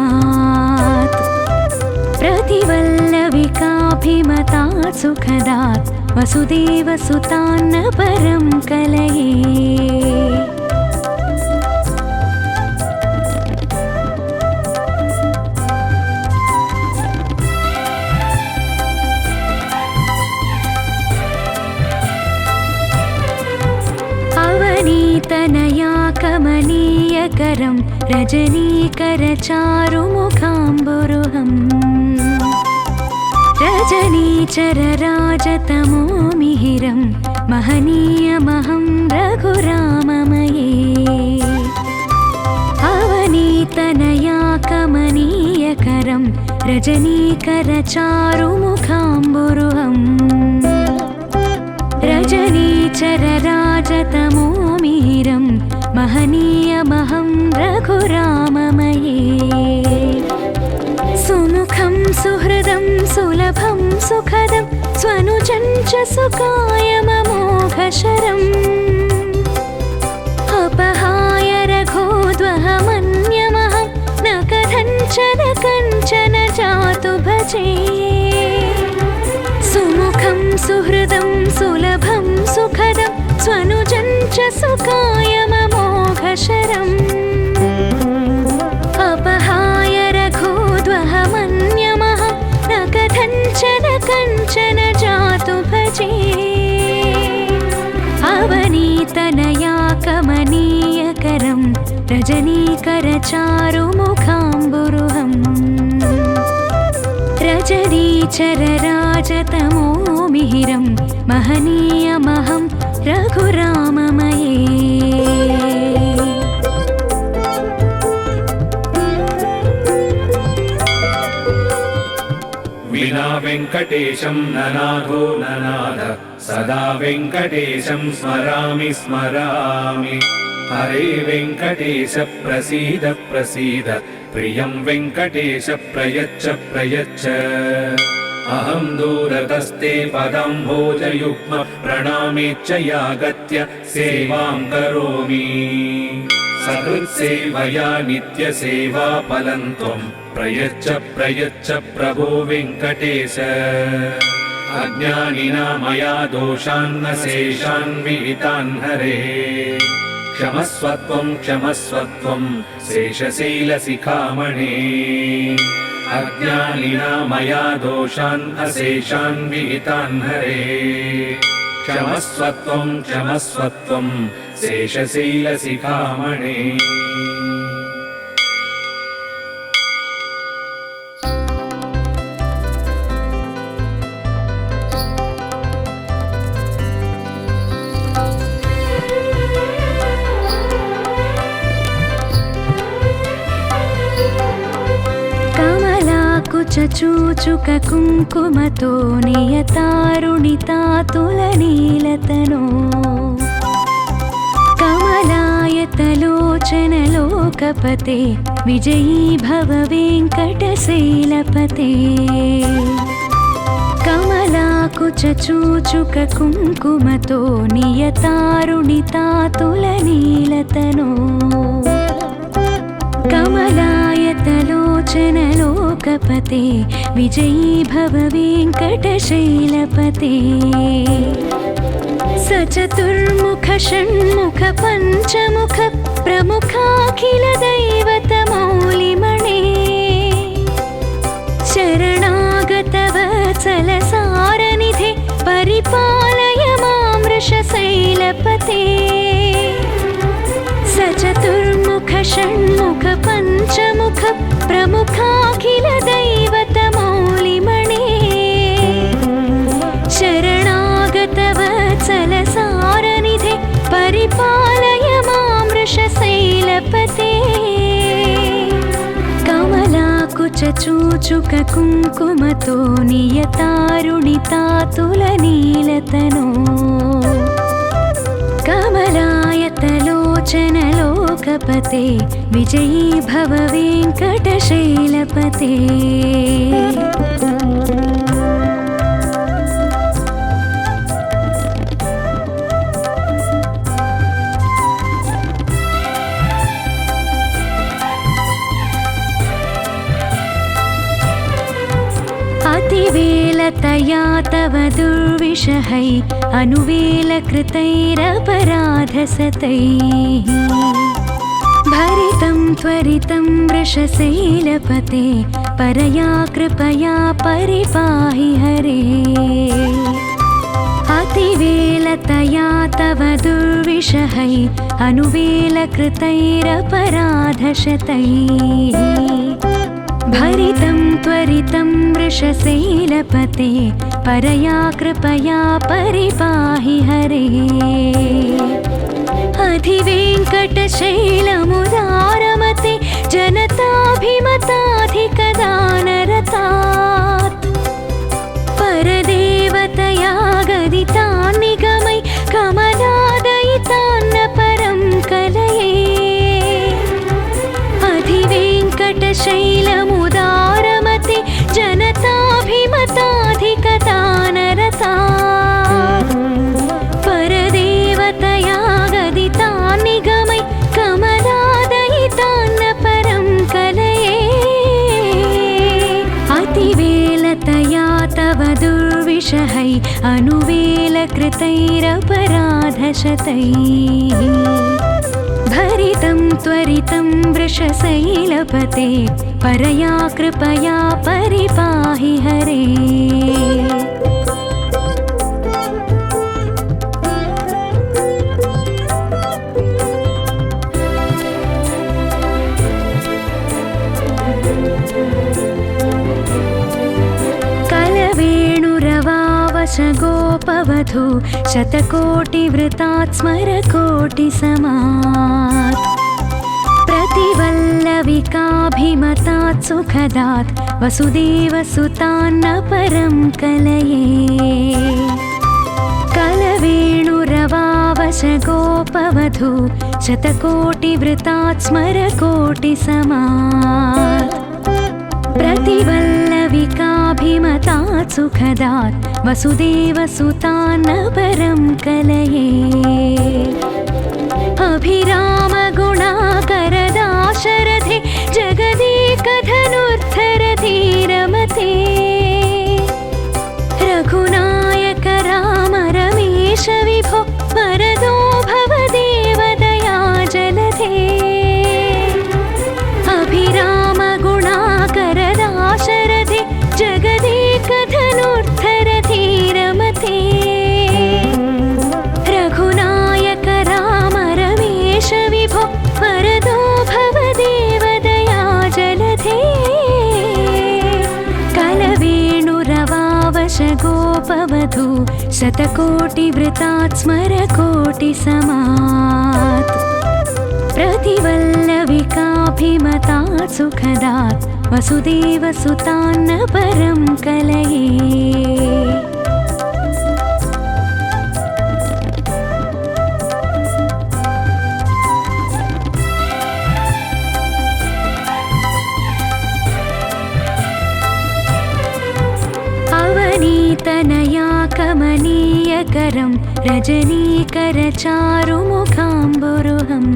प्रतिवल्लविकाभिमतात् सुखदात् वसुदेवसुतान्न परं कलये अवनीतनया कमनीयकरं रजनीकरचारुमुखाम्बुरुहम् रजनीचरराजतमो मिहिरं महनीयमहं रघुराममये अवनीतनया कमनीयकरं रजनीकरचारुमुखाम्बुरुहम् रजनीचरराजतमो मिहिरं महनीयमहं रघुराममये सुमुखं सुहृदं सुलभं सुखदं स्वनुजं च सुकायममोघशरम् अपहाय रघोद्वहमन्यमहं न कथञ्चन जातु भजे सुमुखं सुहृदं सुलभं सुखदं स्वनुजं च सुकायममोघशरम् अपहाय रघोद्वहमन्यमहं न कथञ्चन जातु भजे अवनीतनया कमनीयकरं रजनीकरचारुमुखाम्बुरुहम् रजनीचरराजतमो मिहिरं महनीयमहं रघुराममये विना वेङ्कटेशं ननाथो ननाथ सदा वेङ्कटेशं स्मरामि स्मरामि हरे वेङ्कटेश प्रसीद प्रसीद प्रियं वेङ्कटेश प्रयच्छ प्रयच्छ अहं दूरतस्ते पदाम्भोजयुग्म प्रणामेच्च यागत्य सेवां करोमि सकृत्सेवया नित्यसेवाफलं त्वं प्रयच्छ प्रयच्छ प्रभो वेङ्कटेश अज्ञानिना मया दोषान्न शेषान् विहितान् हरे क्षमस्वत्वं क्षमस्वत्वं शेषशैलशिखामणे अज्ञानिना मया दोषान् अशेषान् विहितान् हरे क्षमस्वत्वं क्षमस्वत्वं शेषशैलशिखामणे चूचुक कुङ्कुमतो नियतारुणितातुलनीलतनो कमलायतलोचनलोकपते विजयी भव वेङ्कटशैलपते कमलाकुचूचुक कुङ्कुमतो नियतारुणितातुलनीलतनो कमलायतलोचनलोकपते विजयी भव वेङ्कटशैलपते सचतुर्मुख षण्मुख पञ्चमुख प्रमुखाखिल दैवतमौलिमणे शरणागतवत्सलसारनिधे परिपालय मां वृषशैलपते शैलपते सचतुर्मुख षण्मुख पञ्चमुख प्रमुखाखिल दैवतमौलिमणे शरणागत वत्सल सारनिधे परिपालय मां वृषशैलपते कमलाकुचूचुक कुङ्कुमतो नियतारुणितातुलनीलतनो कमलायतलोचन लोकपते विजयी भव वेङ्कटशैलपते अतिवेलतया तव दुर्विषहै अनुवेलकृतैरपराधसतैः भरितं त्वरितं वृषशैलपते परया कृपया परिपाहि हरे अतिवेलतया तव दुर्विषहै अनुवेलकृतैरपराधशतैः भरितं त्वरितं वृषशैलपते परया कृपया परिपाहि हरे अधिवेङ्कटशैलमुदारमते जनताभिमताधिकदानरतात् परदेवतया गदितान् निगमै कमलादयितान्न परं कलये अधिवेङ्कटशैलमुदारमते जनताभिमताधिकदानरतात् परदेवतया गदितान् निगमै कमलादयितान्न परं कलये अतिवेलतया तव दुर्विषहै अनुवेलकृतैरपराधशतैः भरितं त्वरितं वृषशैलपते परया कृपया परिपाहि हरे कलवेणुरवावश गोपवधू शतकोटिवृतात् स्मरकोटिसमात् प्रतिवल्लविकाभिमतात् सुखदात् वसुदेवसुतान्न परं कलये कलवेणुरवावश गोपवधू शतकोटिवृतात् स्मरकोटिसमात् प्रतिवल्लविकाभिमतात् सुखदात् वसुदेवसुतान्न परं कलये अभिरामगुणाकरदाशरथे जगदेकधनुर्धरधीरमते रघुनायक राम रमेश विभो वरदो भव देवदया जलधे अभिरामगुणाकरदाशरथे जगदेकधनुर्धरधीरमते रघुनायक राम रमेश विभो वरदो भव देवदया जलधे कलवेणुरवावश गोपवधू शतकोटिवृतात् स्मरकोटिसमात् प्रतिवल्लविकाभिमतात् सुखदात् वसुदेवसुतान्न परं कलये अवनीतनया कमनीयकरं रजनीकरचारुमुखाम्बुरुहम्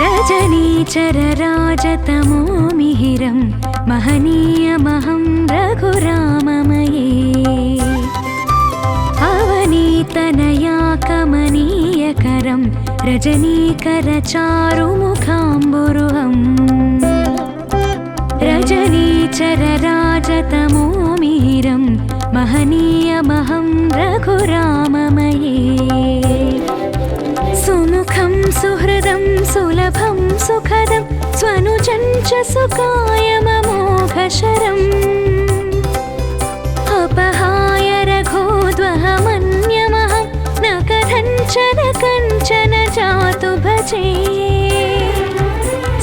रजनीचरराजतमो मिहिरं महनीयमहं रघुराममये अवनीतनया कमनीयकरं रजनीकरचारुमुखाम्बुरुहम् रजनीचरराजतमो मिहिरं महनीयमहं रघुराममये सुलभं सुखदं स्वनुजं च सुकायममोघशरम् अपहाय रघोद्वहमन्यमहं न कथञ्चन कञ्चन जातु भजे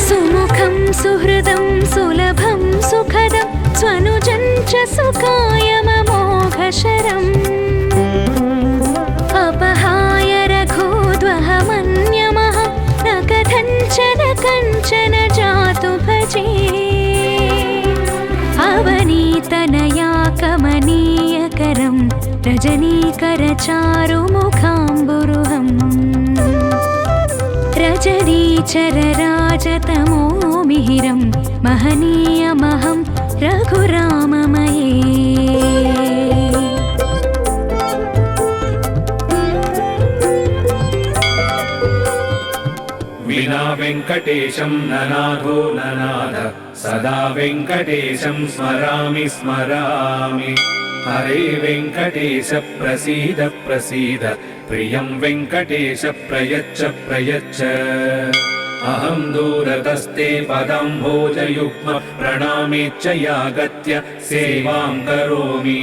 सुमुखं सुहृदं सुलभं सुखदं स्वनुजं च सुकायममोघशरम् अपहाय रघोद्वहमन्यमहं न कथञ्चन कञ्चन जातु भजे अवनीतनया कमनीयकरं रजनीकरचारुमुखाम्बुरुहम् रजनीचरराजतमो मिहिरं महनीयमहं रघुराममये विना वेङ्कटेशं ननाथो ननाथ सदा वेङ्कटेशं स्मरामि स्मरामि हरे वेङ्कटेश प्रसीद प्रसीद प्रियं वेङ्कटेश प्रयच्छ प्रयच्छ अहं दूरतस्ते पदाम्भोजयुग्म प्रणामेच्च यागत्य सेवां करोमि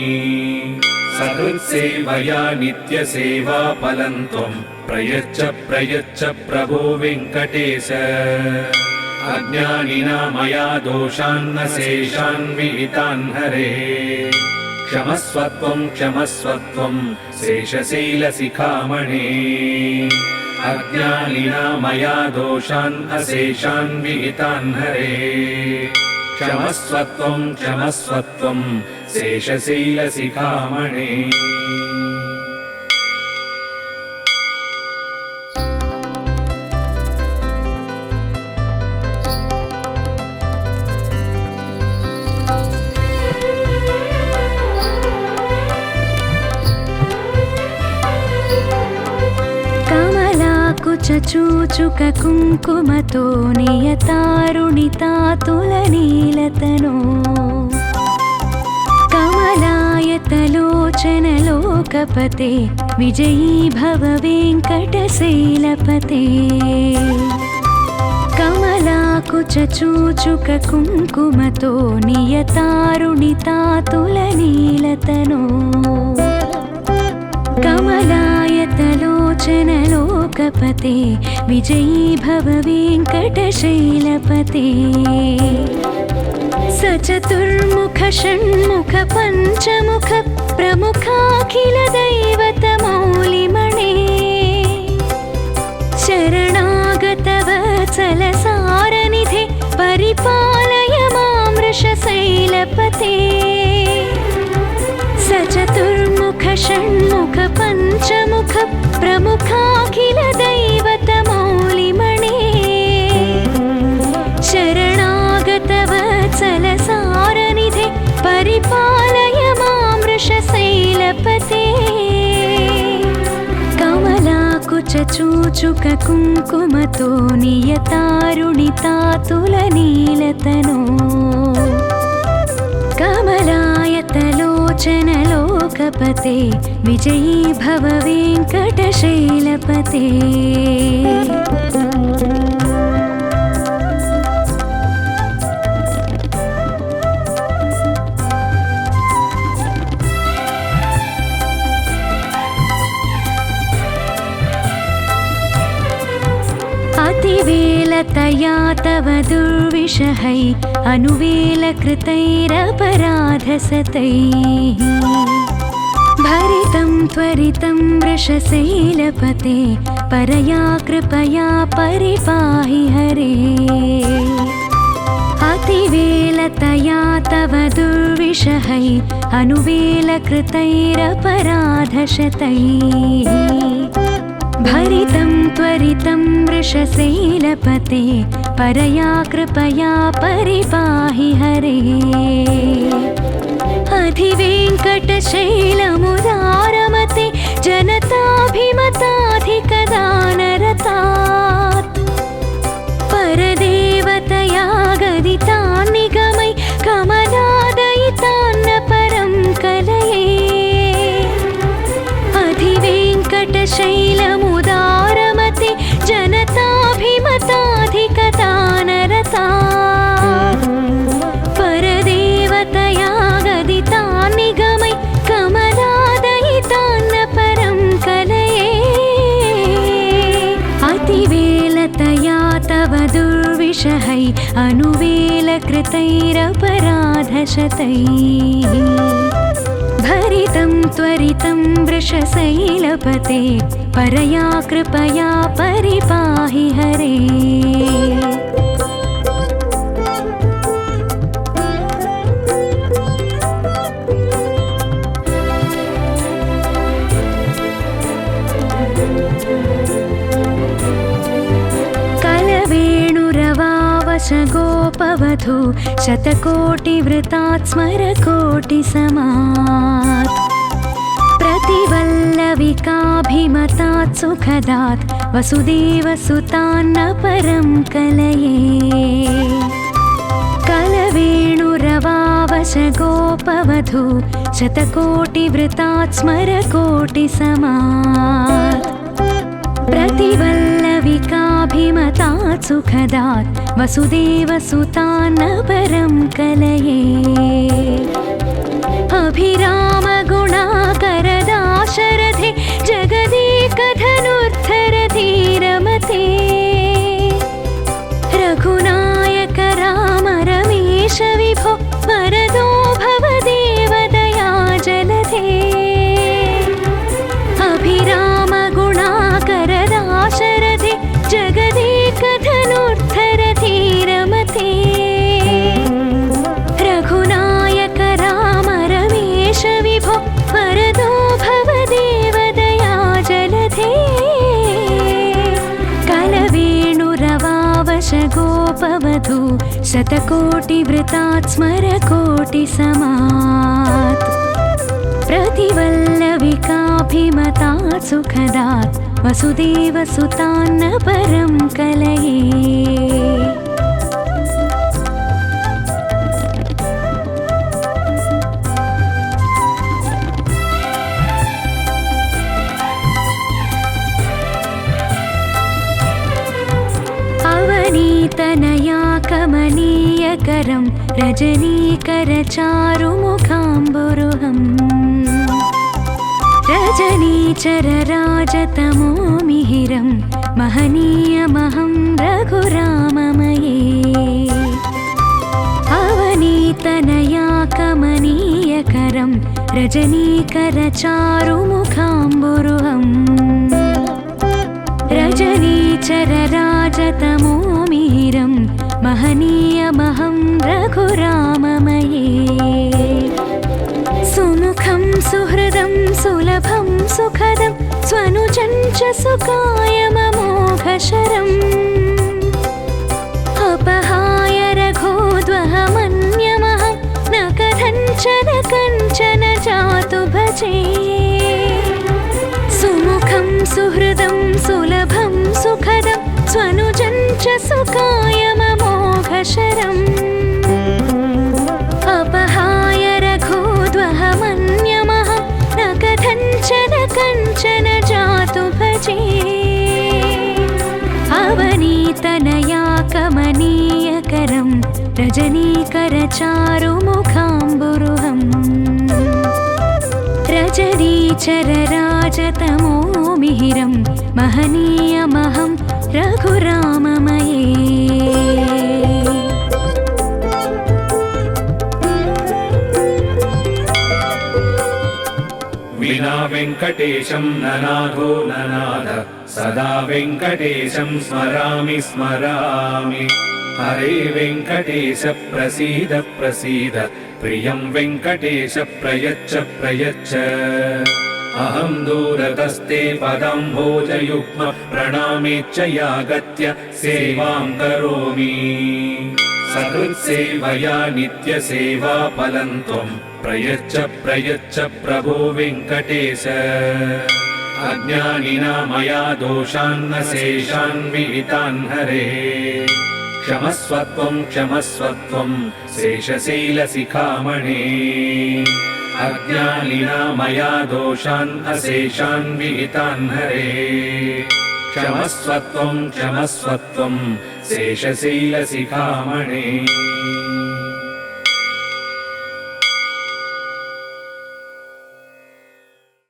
सकृत्सेवया नित्यसेवा फलं त्वं प्रयच्छ प्रयच्छ प्रभो वेङ्कटेश अज्ञानिना मया दोषान्न शेषान् विहितान् हरे क्षमस्वत्वं क्षमस्वत्वं शेषशैलशिखामणे अज्ञानिना मया दोषान् अशेषान् विहितान् हरे क्षमस्वत्वं क्षमस्वत्वं शेषशैलशिखामणे चूचुक कुङ्कुमतो नियतारुणितातुलनीलतनो कमलायतलोचनलोकपते विजयी भव वेङ्कटशैलपते कमलाकुचूचुक कुङ्कुमतो नियतारुणितातुलनीलतनो कमलायतलोचनलोकपते विजयी भव वेङ्कटशैलपते सचतुर्मुख षण्मुख पञ्चमुख प्रमुखाखिल दैवतमौलिमणे शरणागतवत्सलसारनिधे परिपालय मां वृषशैलपते सचतुर्मुख षण्मुख पञ्चमुख प्रमुखाखिल दैवतमौलिमणे शरणागतवत्सलसारनिधे परिपालय मां वृषशैलपते कमलाकुचूचुक कुङ्कुमतो नियतारुणितातुलनीलतनो कमलायतलोचनलोकपते विजयी भव वेङ्कटशैलपते अतिवेलतया तव दुर्विषहै अनुवेलकृतैरपराधसतैः भरितं त्वरितं वृषशैलपते परया कृपया परिपाहि हरे अतिवेलतया तव दुर्विषहै अनुवेलकृतैरपराधशतैः भरितं त्वरितं वृषशैलपते परया कृपया परिपाहि हरे अधिवेङ्कटशैलमुदारमते जनताभिमताधिकदानरतात् परदेवतया गदितान् निगमै कमलादयितान्न परं कलये अधिवेङ्कटशैलमुदारमते जनताभिमताधिकदानरतात् द्विषहै अनुवेलकृतैरपराधशतैः भरितं त्वरितं वृषशैलपते परया कृपया परिपाहि हरे गोपवधू शतकोटिवृतात् स्मरकोटिसमात् प्रतिवल्लविकाभिमतात् सुखदात् वसुदेवसुतान्न परं कलये कलवेणुरवावश गोपवधू शतकोटिवृतात् स्मरकोटिसमात् प्रतिवल्लविकाभिमतात् सुखदात् वसुदेवसुतान्न परं कलये अभिरामगुणाकरदाशरथे जगदेकधनुर्धरधीरमते रघुनायक राम रमेश विभो वरदो भव देवदया जलधे अभिरामगुणाकरदाशरथे जगदेकधनुर्धरधीरमते रघुनायक राम रमेश विभो वरदो भव देवदया जलधे कलवेणुरवावश गोपवधू शतकोटिवृतात् स्मरकोटिसमात् प्रतिवल्लविकाभिमतात् सुखदात् वसुदेवसुतान्न परं कलये अवनीतनया कमनीयकरं रजनीकरचारुमुखाम्बुरुहम् रजनीचरराजतमो मिहिरं महनीयमहं रघुराममये अवनीतनया कमनीयकरं रजनीकरचारुमुखाम्बुरुहम् रजनीचरराजतमो मिहिरं महनीयमहं रघुराममये सुमुखं सुहृदं सुलभं सुखदं स्वनुजं च सुकायममोघशरम् अपहाय रघोद्वहमन्यमहं न कथञ्चन कञ्चन जातु भजे सुमुखं सुहृदं सुलभं सुखदं स्वनुजं च सुकायममोघशरम् अपहाय रघोद्वहमन्यमहं न कथञ्चन कञ्चन जातु भजे अवनीतनया कमनीयकरं रजनीकरचारुमुखाम्बुरुहम् रजनीचरराजतमो मिहिरं महनीयमहं रघुराममये विना वेङ्कटेशं ननाथो ननाथ सदा वेङ्कटेशं स्मरामि स्मरामि हरे वेङ्कटेश प्रसीद प्रसीद प्रियं वेङ्कटेश प्रयच्छ प्रयच्छ अहं दूरतस्ते पदाम्भोजयुग्म प्रणामेच्च यागत्य सेवां करोमि सकृत्सेवया नित्यसेवाफलं त्वं प्रयच्छ प्रयच्छ प्रभो वेङ्कटेश अज्ञानिना मया दोषान्न शेषान् विहितान् हरे क्षमस्वत्वं क्षमस्वत्वं शेषशैलशिखामणे अज्ञानिना मया दोषान् अशेषान् विहितान् हरे क्षमस्वत्वं क्षमस्वत्वं शेषशैलशिखामणे